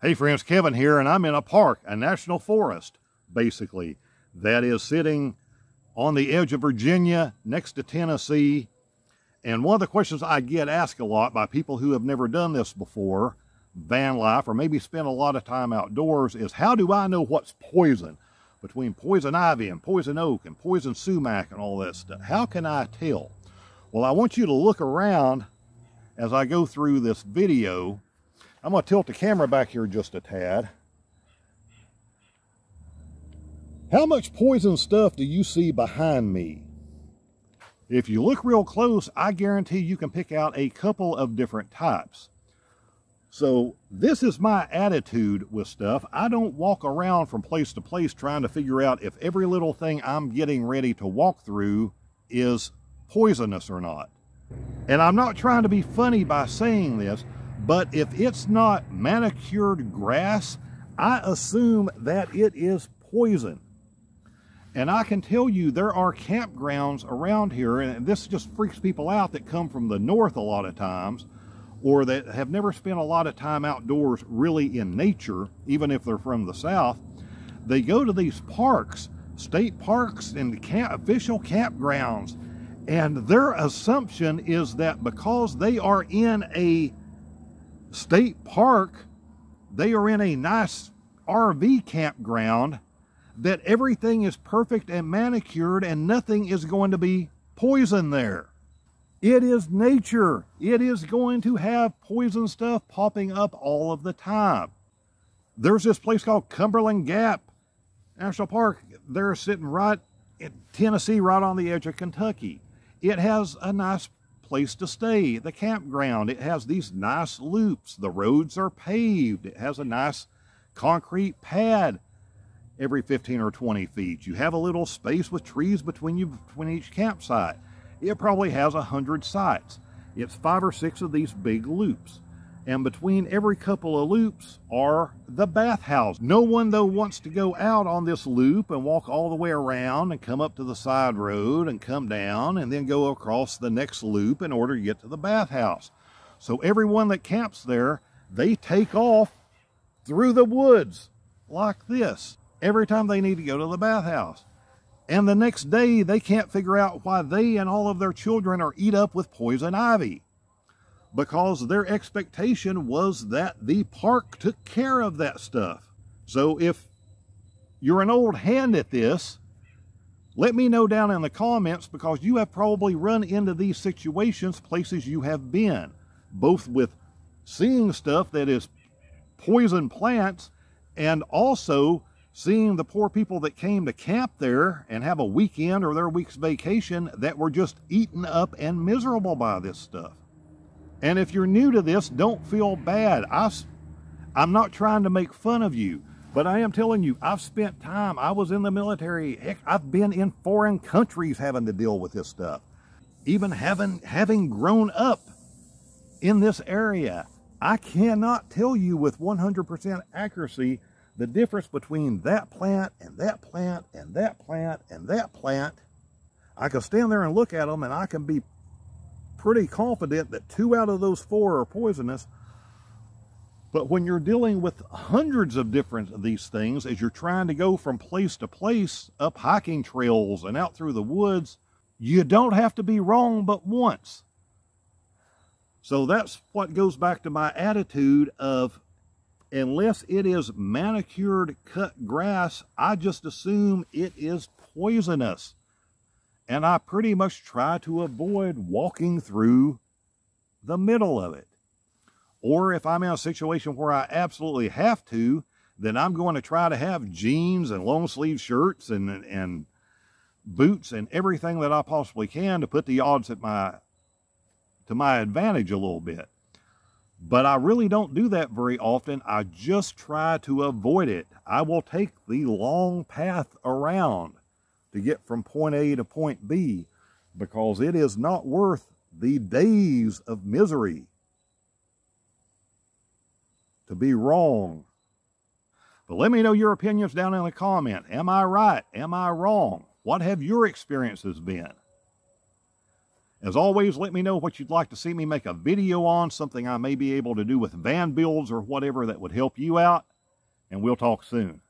Hey friends, Kevin here, and I'm in a park, a national forest, basically, that is sitting on the edge of Virginia next to Tennessee. And one of the questions I get asked a lot by people who have never done this before, van life, or maybe spent a lot of time outdoors, is how do I know what's poison? Between poison ivy and poison oak and poison sumac and all that stuff. How can I tell? Well, I want you to look around as I go through this video. I'm going to tilt the camera back here just a tad. How much poison stuff do you see behind me? If you look real close, I guarantee you can pick out a couple of different types. So this is my attitude with stuff. I don't walk around from place to place trying to figure out if every little thing I'm getting ready to walk through is poisonous or not. And I'm not trying to be funny by saying this, but if it's not manicured grass, I assume that it is poison. And I can tell you there are campgrounds around here, and this just freaks people out that come from the north a lot of times, or that have never spent a lot of time outdoors really in nature, even if they're from the south. They go to these parks, state parks and official campgrounds, and their assumption is that because they are in a state park, they are in a nice RV campground, that everything is perfect and manicured and nothing is going to be poison there. It is nature. It is going to have poison stuff popping up all of the time. There's this place called Cumberland Gap National Park. They're sitting right in Tennessee, right on the edge of Kentucky. It has a nice place to stay, the campground. It has these nice loops. The roads are paved. It has a nice concrete pad every 15 or 20 feet. You have a little space with trees between each campsite. It probably has 100 sites. It's 5 or 6 of these big loops. And between every couple of loops are the bathhouses. No one, though, wants to go out on this loop and walk all the way around and come up to the side road and come down and then go across the next loop in order to get to the bathhouse. So everyone that camps there, they take off through the woods like this every time they need to go to the bathhouse. And the next day, they can't figure out why they and all of their children are eat up with poison ivy, because their expectation was that the park took care of that stuff. So if you're an old hand at this, let me know down in the comments, because you have probably run into these situations places you have been, both with seeing stuff that is poison plants and also seeing the poor people that came to camp there and have a weekend or their week's vacation that were just eaten up and miserable by this stuff. And if you're new to this, don't feel bad. I'm not trying to make fun of you, but I am telling you, I've spent time. I was in the military. Heck, I've been in foreign countries having to deal with this stuff. Even having grown up in this area, I cannot tell you with 100% accuracy the difference between that plant and that plant and that plant and that plant. I can stand there and look at them, and I can be pretty confident that 2 out of those 4 are poisonous. But when you're dealing with hundreds of different of these things, as you're trying to go from place to place, up hiking trails and out through the woods, you don't have to be wrong but once. So that's what goes back to my attitude of, unless it is manicured cut grass, I just assume it is poisonous. And I pretty much try to avoid walking through the middle of it. Or if I'm in a situation where I absolutely have to, then I'm going to try to have jeans and long sleeve shirts and boots and everything that I possibly can to put the odds at to my advantage a little bit. But I really don't do that very often. I just try to avoid it. I will take the long path around to get from point A to point B, because it is not worth the days of misery to be wrong. But let me know your opinions down in the comment. Am I right? Am I wrong? What have your experiences been? As always, let me know what you'd like to see me make a video on, something I may be able to do with van builds or whatever that would help you out, and we'll talk soon.